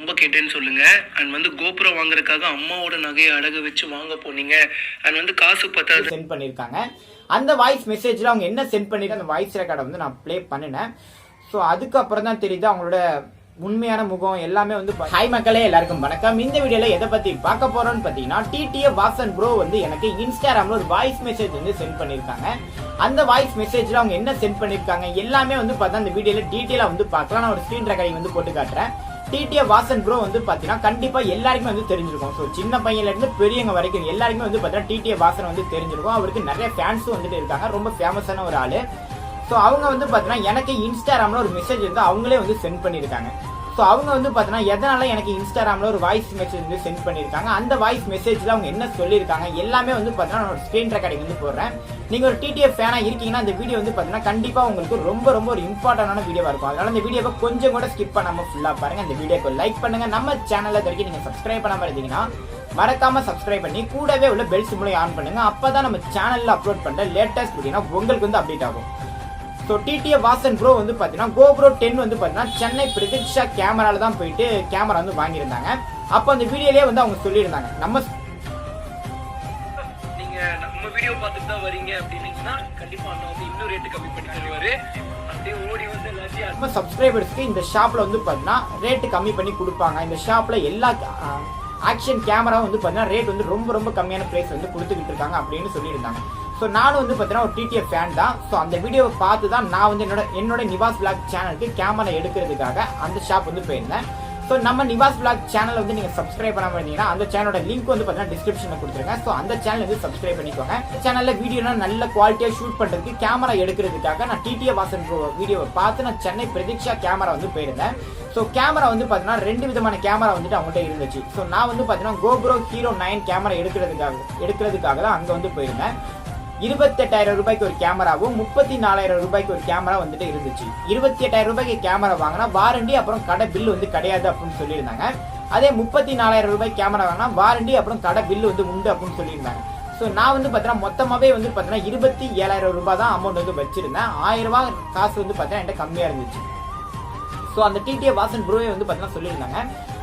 ரொம்ப கேட்டேன்னு சொல்லுங்க. அண்ட் வந்து கோபுரோ வாங்குறதுக்காக அம்மாவோட நகையை அடகு வச்சு வாங்க போனீங்க. அண்ட் வந்து காசு பத்தாது சென்ட் பண்ணியிருக்காங்க. அந்த வாய்ஸ் மெசேஜில் அவங்க என்ன சென்ட் பண்ணிட்டு அந்த வாய்ஸ் ரெக்கார்டை வந்து நான் ப்ளே பண்ணினேன். ஸோ அதுக்கப்புறம் தான் தெரியுது அவங்களோட உண்மையான முகம் எல்லாமே வந்து. ஹாய் மக்களே, எல்லாருக்கும் வணக்கம். இந்த வீடியோல எதை பத்தி பார்க்க போறோம்னு பாத்தீங்கன்னா, TTF வாசன் ப்ரோ வந்து எனக்கு இன்ஸ்டாகிராம்ல ஒரு வாய்ஸ் மெசேஜ் வந்து சென்ட் பண்ணிருக்காங்க. அந்த வாய்ஸ் மெசேஜ்ல அவங்க என்ன சென்ட் பண்ணிருக்காங்க எல்லாமே வந்து பார்த்தா அந்த வீடியோல டீட்டெயிலா வந்து பார்க்கலாம். நான் ஒரு ஸ்கிரீன் ரெக்கார்டிங் வந்து போட்டு காட்டுறேன். TTF வாசன் ப்ரோ வந்து பாத்தீங்கன்னா கண்டிப்பா எல்லாருக்குமே வந்து தெரிஞ்சிருக்கும். ஸோ சின்ன பையன்ல இருந்து பெரியவங்க வரைக்கும் எல்லாருக்குமே வந்து பாத்தீங்கன்னா TTF வாசன் வந்து தெரிஞ்சிருக்கும். அவருக்கு நிறைய ஃபேன்ஸும் வந்துட்டு இருக்காங்க. ரொம்ப ஃபேமஸான ஒரு ஆளு. ஸோ அவங்க வந்து பாத்தீங்கன்னா எனக்கு இன்ஸ்டாகிராம்ல ஒரு மெசேஜ் வந்து அவங்களே வந்து சென்ட் பண்ணிருக்காங்க. ஸோ அவங்க வந்து பார்த்தீங்கன்னா எதனால எனக்கு இன்ஸ்டாகிராமில் ஒரு வாய்ஸ் மெசேஜ் வந்து சென்ட் பண்ணியிருக்காங்க, அந்த வாய்ஸ் மெசேஜில் அவங்க என்ன சொல்லியிருக்காங்க எல்லாமே வந்து பார்த்தீங்கன்னா நான் ஒரு ஸ்க்ரீன் ரெக்கார்டிங் வந்து போடுறேன். நீங்கள் ஒரு TTF ஃபேனாக இருக்கீங்கன்னா இந்த வீடியோ வந்து பார்த்தீங்கன்னா கண்டிப்பாக உங்களுக்கு ரொம்ப ஒரு இம்பார்ட்டண்டான வீடியோவாக இருக்கும். அதனால இந்த வீடியோவை கொஞ்சம் கூட ஸ்கிப் பண்ணாமல் ஃபுல்லாக பாருங்கள். இந்த வீடியோக்கு லைக் பண்ணுங்கள். நம்ம சேனலில் வரைக்கும் நீங்கள் சப்ஸ்கிரைப் பண்ணாமல் இருந்தீங்கன்னா மறக்காம சப்ஸ்கிரைப் பண்ணி கூடவே உள்ள பெல் சிம்பிளையும் ஆன் பண்ணுங்க. அப்போ தான் நம்ம சேனலில் அப்லோட் பண்ணுற லேட்டஸ்ட் வீடியோனா உங்களுக்கு வந்து அப்டேட் ஆகும். ஸோ TTF வாசன் ப்ரோ வந்து பார்த்தீங்கன்னா GoPro 10 வந்து பார்த்தீங்கன்னா சென்னை பிரதீக்ஷா கேமரால தான் போயிட்டு கேமரா வந்து வாங்கியிருந்தாங்க. அப்போ அந்த வீடியோலேயே வந்து அவங்க சொல்லியிருந்தாங்க, நீங்க நம்ம வீடியோ பார்த்துட்டு தான் வரீங்க அப்படின்னீங்கன்னா கண்டிப்பா அண்ணா வந்து இன்னும் ரேட்டு கம்மி பண்ணி தருவாரு. அப்படியே ஓடி வந்து எல்லாத்தையும் நம்ம சப்ஸ்கிரைபர்ஸ்க்கு இந்த ஷாப்ல வந்து பார்த்தீங்கன்னா ரேட்டு கம்மி பண்ணி கொடுப்பாங்க. இந்த ஷாப்ல எல்லா ஆக்ஷன் கேமரா வந்து பார்த்தீங்கன்னா ரேட் வந்து ரொம்ப கம்மியான பிரைஸ் வந்து கொடுத்துக்கிட்டு இருக்காங்க அப்படின்னு சொல்லியிருந்தாங்க. ஸோ நானும் வந்து பார்த்தீங்கன்னா ஒரு TTF ஃபேன் தான். ஸோ அந்த வீடியோவை பார்த்து தான் நான் வந்து என்னோட நிவாஸ் விளாக் சேனலுக்கு கேமரா எடுக்கிறதுக்காக அந்த ஷாப் வந்து போயிருந்தேன். ஸோ நம்ம நிவாஸ் விளாக் சேனலை வந்து நீங்கள் சப்ஸ்கிரைப் பண்ணாமல் இருந்தீங்கன்னா அந்த சேனலோட லிங்க் வந்து பார்த்தீங்கன்னா டிஸ்கிரிப்ஷனில் கொடுத்துருங்க. ஸோ அந்த சேனல் வந்து சப்ஸ்கிரைப் பண்ணிக்கோங்க. சேனலில் வீடியோனா நல்ல குவாலிட்டியாக ஷூட் பண்ணுறதுக்கு கேமரா எடுக்கிறதுக்காக நான் TTF வாசன் வீடியோவை பார்த்து நான் சென்னை பிரதீக்ஷா கேமரா வந்து போயிருந்தேன். ஸோ கேமரா வந்து பார்த்தீங்கன்னா 2 விதமான கேமரா வந்துட்டு அவங்கள்ட்ட இருந்துச்சு. ஸோ நான் வந்து பார்த்தீங்கன்னா GoPro Hero 9 கேமரா எடுக்கிறதுக்காக தான் அங்கே வந்து போயிருந்தேன். 28,000 ரூபாய்க்கு ஒரு கேமராவும் 34,000 ரூபாய்க்கு ஒரு கேமரா வந்துட்டு இருந்துச்சு. 28,000 ரூபாய்க்கு கேமரா வாங்கினா வாரண்டி அப்புறம் கடை பில்லு வந்து கிடையாது அப்படின்னு சொல்லியிருந்தாங்க. அதே 34,000 ரூபாய் கேமரா வாங்கினா வாரண்டி அப்புறம் கடை பில்லு வந்து உண்டு அப்படின்னு சொல்லியிருந்தாங்க. ஸோ நான் வந்து பார்த்தீங்கன்னா மொத்தமாகவே வந்து பார்த்தீங்கன்னா 27,000 ரூபாய் தான் அமௌண்ட் வந்து வச்சிருந்தேன். 1000 ரூபாய் காசு வந்து பார்த்தீங்கன்னா என்கிட்ட கம்மியாக இருந்துச்சு. ஸோ அந்த TTF வாசன் ப்ரோவே வந்து பார்த்தீங்கன்னா சொல்லியிருந்தாங்க,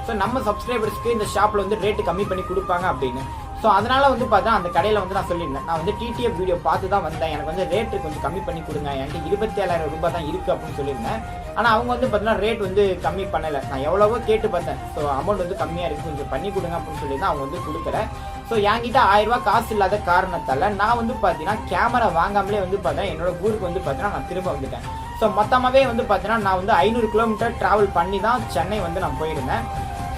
ஸோ நம்ம சப்ஸ்கிரைபர்ஸ்க்கு இந்த ஷாப்பில் வந்து ரேட்டு கம்மி பண்ணி கொடுப்பாங்க அப்படின்னு. ஸோ அதனால வந்து பார்த்தா அந்த கடையில் வந்து நான் சொல்லியிருந்தேன், நான் வந்து TTF வீடியோ பார்த்து தான் வந்தேன், எனக்கு வந்து ரேட்டு கொஞ்சம் கம்மி பண்ணி கொடுங்க, என்கிட்ட 27,000 ரூபாய் தான் இருக்குது அப்படின்னு சொல்லியிருந்தேன். ஆனால் அவங்க வந்து பார்த்தீங்கன்னா ரேட் வந்து கம்மி பண்ணலை. நான் எவ்வளவோ கேட்டு பார்த்தேன், ஸோ அமௌண்ட் வந்து கம்மியாக இருக்குது, கொஞ்சம் பண்ணி கொடுங்க அப்படின்னு சொல்லியிருந்தேன். அவங்க வந்து கொடுக்கல. ஸோ என்கிட்ட 1000 ரூபாய் காசு இல்லாத காரணத்தால் நான் வந்து பார்த்தீங்கன்னா கேமரா வாங்காமலே வந்து பார்த்தேன் என்னோட ஊருக்கு வந்து பார்த்தீங்கன்னா நான் திரும்ப வந்துட்டேன். ஸோ மொத்தமாகவே வந்து பார்த்தீங்கன்னா நான் வந்து 500 கிலோமீட்டர் ட்ராவல் பண்ணி தான் சென்னை வந்து நான் போயிருந்தேன்.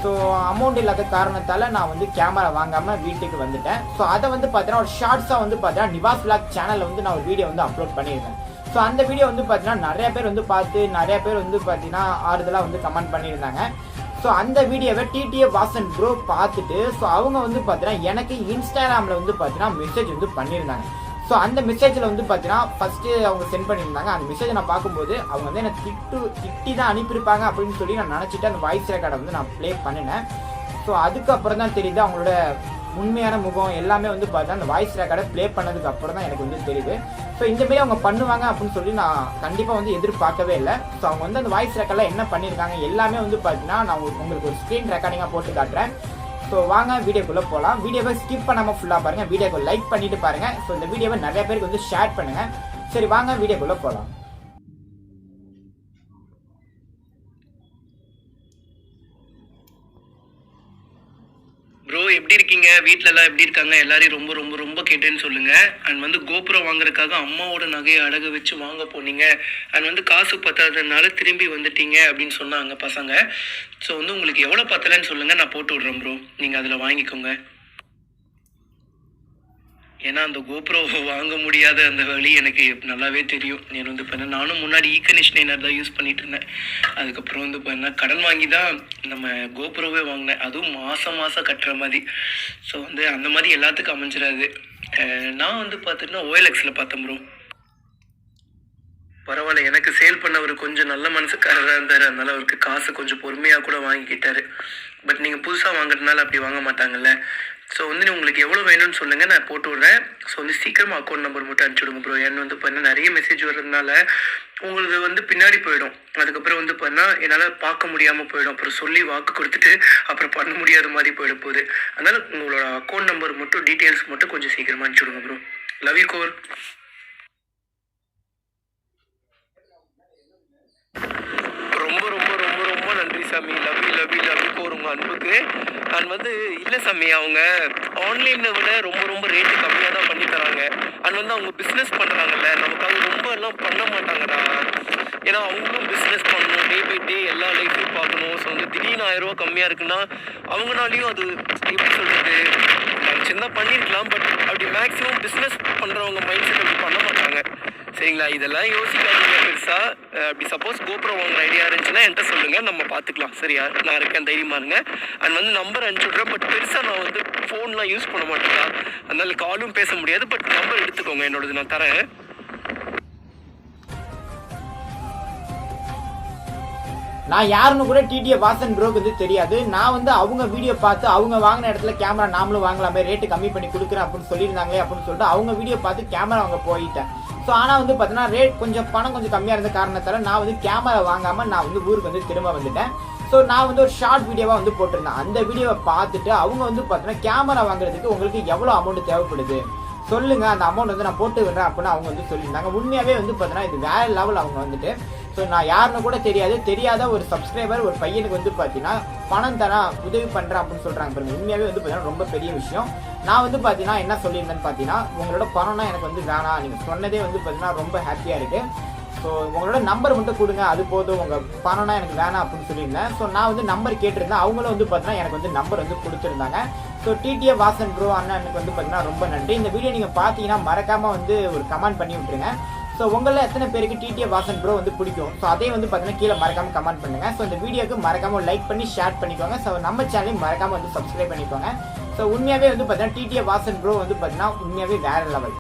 ஸோ அமௌண்ட் இல்லாத காரணத்தால் நான் வந்து கேமரா வாங்காமல் வீட்டுக்கு வந்துட்டேன். ஸோ அதை வந்து பார்த்தீங்கன்னா ஒரு ஷார்ட்ஸாக வந்து பார்த்தீங்கன்னா நிவாஸ் விளாக் சேனலில் வந்து நான் ஒரு வீடியோ வந்து அப்லோட் பண்ணியிருந்தேன். ஸோ அந்த வீடியோ வந்து பார்த்தீங்கன்னா நிறைய பேர் வந்து பார்த்து நிறைய பேர் வந்து பார்த்தீங்கன்னா ஆறுதலாக வந்து கமெண்ட் பண்ணியிருந்தாங்க. ஸோ அந்த வீடியோவை TTF வாசன் ப்ரோ பார்த்துட்டு ஸோ அவங்க வந்து பார்த்தீங்கன்னா எனக்கு இன்ஸ்டாகிராமில் வந்து பார்த்தீங்கன்னா மெசேஜ் வந்து பண்ணியிருந்தாங்க. ஸோ அந்த மெசேஜில் வந்து பார்த்தீங்கன்னா ஃபஸ்ட்டு அவங்க சென்ட் பண்ணியிருந்தாங்க. அந்த மெசேஜை நான் பார்க்கும்போது அவங்க வந்து என்னை திட்டி தான் அனுப்பியிருப்பாங்க அப்படின்னு சொல்லி நான் நினச்சிட்டு அந்த வாய்ஸ் ரெக்கார்டை வந்து நான் ப்ளே பண்ணினேன். ஸோ அதுக்கப்புறம் தான் தெரியுது அவங்களோட உண்மையான முகம் எல்லாமே வந்து பார்த்தா அந்த வாய்ஸ் ரெக்கார்டை ப்ளே பண்ணதுக்கு அப்புறம் தான் எனக்கு வந்து தெரியுது. ஸோ இந்தமாரி அவங்க பண்ணுவாங்க அப்படின்னு சொல்லி நான் கண்டிப்பாக வந்து எதிர்பார்க்கவே இல்லை. ஸோ அவங்க வந்து அந்த வாய்ஸ் ரெக்கார்டில் என்ன பண்ணியிருக்காங்க எல்லாமே வந்து பார்த்தீங்கன்னா நான் உங்களுக்கு ஒரு ஸ்க்ரீன் ரெக்கார்டிங்காக போட்டு காட்டுறேன். ஸோ வாங்க வீடியோக்குள்ளே போகலாம். வீடியோவை ஸ்கிப் பண்ணாமல் ஃபுல்லாக பாருங்கள், வீடியோக்கு லைக் பண்ணிட்டு பாருங்கள். ஸோ இந்த வீடியோவை நிறைய பேருக்கு வந்து ஷேர் பண்ணுங்கள். சரி வாங்க வீடியோக்குள்ளே போகலாம். ப்ரோ எப்படி இருக்கீங்க? வீட்டில எல்லாம் எப்படி இருக்காங்க? எல்லாரையும் ரொம்ப கேட்டேன்னு சொல்லுங்க. அண்ட் வந்து கோபுரோ வாங்குறதுக்காக அம்மாவோட நகையை அடகு வச்சு வாங்க போனீங்க. அண்ட் வந்து காசு பத்தாததுனால திரும்பி வந்துட்டீங்க அப்படின்னு சொன்னாங்க பசங்க. ஸோ வந்து உங்களுக்கு எவ்வளோ பத்தலைன்னு சொல்லுங்க, நான் போட்டு விட்றேன் ப்ரோ, நீங்கள் அதில் வாங்கிக்கோங்க. ஏன்னா அந்த கோப்ரோ வாங்க முடியாத அந்த வழி எனக்கு நல்லாவே தெரியும். நான் வந்து இப்போ நானும் முன்னாடி ஈகனிஷ்னர் தான் யூஸ் பண்ணிட்டு இருந்தேன். அதுக்கப்புறம் வந்து இப்போ கடன் வாங்கி தான் நம்ம கோப்ரோவே வாங்கினேன், அதுவும் மாதம் கட்டுற மாதிரி. ஸோ வந்து அந்த மாதிரி எல்லாத்துக்கும் அமைஞ்சிடாது. நான் வந்து பார்த்துட்டுனா OLXில் பார்த்தேன் ப்ரோ. பரவாயில்ல, எனக்கு சேல் பண்ணவர் கொஞ்சம் நல்ல மனசுக்காரராக இருந்தார். அதனால அவருக்கு காசு கொஞ்சம் பொறுமையாக கூட வாங்கிக்கிட்டாரு. பட் நீங்கள் புதுசாக வாங்குறதுனால அப்படி வாங்க மாட்டாங்கல்ல. ஸோ வந்து உங்களுக்கு எவ்வளோ வேணும்னு சொல்லுங்கள், நான் போட்டு விட்றேன். ஸோ வந்து சீக்கிரமாக அக்கௌண்ட் நம்பர் மட்டும் அனுப்பிச்சுடுங்க ப்ரோ. ஏன்னு வந்து பார்த்தீங்கன்னா நிறைய மெசேஜ் வர்றதுனால உங்களுக்கு வந்து பின்னாடி போயிடும். அதுக்கப்புறம் வந்து பார்த்தீங்கன்னா என்னால் பார்க்க முடியாமல் போயிடும். அப்புறம் சொல்லி வாக்கு கொடுத்துட்டு அப்புறம் பண்ண முடியாத மாதிரி போயிட போகுது. அதனால் உங்களோட அக்கௌண்ட் நம்பர் மட்டும் டீட்டெயில்ஸ் மட்டும் கொஞ்சம் சீக்கிரமாக அனுப்பிச்சுடுங்க ப்ரோ. Love you core. ரொம்ப ரொம்ப ரொம்ப ரொம்ப நன்றி சாமி. Love you love you love you core உங்கள் அன்புக்கு. நான் வந்து இல்லை சாமி, அவங்க ஆன்லைனில் விட ரொம்ப ரொம்ப ரேட்டு கம்மியாக தான் பண்ணி தராங்க. அண்ட் வந்து அவங்க பிஸ்னஸ் பண்ணுறாங்கல்ல, நமக்காக ரொம்ப எல்லாம் பண்ண மாட்டாங்கடா. ஏன்னா அவங்களும் பிஸ்னஸ் பண்ணணும், டே பை டே எல்லா லைஃப்பையும் பார்க்கணும். ஸோ வந்து திடீர்னு 1000 ரூபா கம்மியாக இருக்குன்னா அவங்களாலையும் அது எப்படி சொல்கிறது, சின்ன பண்ணியிருக்கலாம். பட் அப்படி மேக்ஸிமம் பிஸ்னஸ் பண்ணுறவங்க மைண்ட் செட் அப்படி பண்ண மாட்டாங்க. சரிங்களா, இதெல்லாம் யோசிக்காதீங்க பெருசா. அப்படி சப்போஸ் கோப்ரோ வாங்குற ஐடியா இருந்துச்சுன்னா என்கிட்ட சொல்லுங்க, நம்ம பார்த்துக்கலாம். சரியா, நான் இருக்கேன், தைரியமா இருங்க. அண்ட் வந்து நம்பர் அனுப்பிச்சுட்றேன். பட் பெருசா நான் வந்து ஃபோன்லாம் யூஸ் பண்ண மாட்டேன், அதனால காலும் பேச முடியாது. பட் நம்பர் எடுத்துக்கோங்க, என்னோடது நான் தரேன். நான் யாருன்னு கூட TTF வாசன் ப்ரோக்கு வந்து தெரியாது. நான் வந்து அவங்க வீடியோ பார்த்து அவங்க வாங்கின இடத்துல கேமரா நாமளும் வாங்கலாமே, ரேட்டு கம்மி பண்ணி கொடுக்குறேன் அப்படின்னு சொல்லியிருந்தாங்களே அப்படின்னு சொல்லிட்டு அவங்க வீடியோ பார்த்து கேமரா வாங்க போயிட்டேன். ஸோ ஆனால் வந்து பார்த்தீங்கன்னா ரேட் கொஞ்சம் பணம் கொஞ்சம் கம்மியாக இருந்த காரணத்தால் நான் வந்து கேமரா வாங்காமல் நான் வந்து ஊருக்கு வந்து திரும்ப வந்துட்டேன். ஸோ நான் வந்து ஒரு ஷார்ட் வீடியோவாக வந்து போட்டிருந்தேன். அந்த வீடியோவை பார்த்துட்டு அவங்க வந்து பார்த்தீங்கன்னா கேமரா வாங்குறதுக்கு உங்களுக்கு எவ்வளோ அமௌண்ட் தேவைப்படுது சொல்லுங்க, அந்த அமௌண்ட் வந்து நான் போட்டு விடுறேன் அப்படின்னு அவங்க வந்து சொல்லியிருந்தாங்க. உண்மையாகவே வந்து பார்த்தீங்கன்னா இது வேற லெவல். அவங்க வந்துட்டு ஸோ நான் யாருன்னு கூட தெரியாத ஒரு சப்ஸ்கிரைபர் ஒரு பையனுக்கு வந்து பார்த்தீங்கன்னா பணம் தர உதவி பண்ணுறேன் அப்படின்னு சொல்கிறாங்க பாருங்க. உண்மையாகவே வந்து பார்த்தீங்கன்னா ரொம்ப பெரிய விஷயம். நான் வந்து பார்த்தீங்கன்னா என்ன சொல்லியிருந்தேன்னு பார்த்தீங்கன்னா, உங்களோட பணம்னா எனக்கு வந்து வேணாம், நீங்கள் சொன்னதே வந்து பார்த்தீங்கன்னா ரொம்ப ஹாப்பியாக இருக்குது. ஸோ உங்களோட நம்பர் மட்டும் கொடுங்க, அது போதும், உங்கள் பணம்னா எனக்கு வேணாம் அப்படின்னு சொல்லியிருந்தேன். ஸோ நான் வந்து நம்பர் கேட்டிருந்தேன். அவங்களும் வந்து பார்த்தீங்கன்னா எனக்கு வந்து நம்பர் வந்து கொடுத்துருந்தாங்க. ஸோ TTF வாசன் ப்ரோ அண்ணனுக்கு வந்து பார்த்தீங்கன்னா ரொம்ப நன்றி. இந்த வீடியோ நீங்கள் பார்த்தீங்கன்னா மறக்காமல் வந்து ஒரு கமெண்ட் பண்ணி விட்டுருங்க. ஸோ உங்களில் எத்தனை பேருக்கு TTF வாசன் ப்ரோ வந்து பிடிக்கும், ஸோ அதே வந்து பார்த்தீங்கன்னா கீழே மறக்காமல் கமெண்ட் பண்ணுங்கள். ஸோ இந்த வீடியோக்கு மறக்காமல் லைக் பண்ணி ஷேர் பண்ணிக்கோங்க. ஸோ நம்ம சேனலையும் மறக்காமல் வந்து சப்ஸ்கிரைப் பண்ணிக்கோங்க. ஸோ உண்மையாகவே வந்து பார்த்தீங்கன்னா TTF வாசன் ப்ரோ வந்து பார்த்தீங்கன்னா உண்மையாகவே வேறு லெவல்.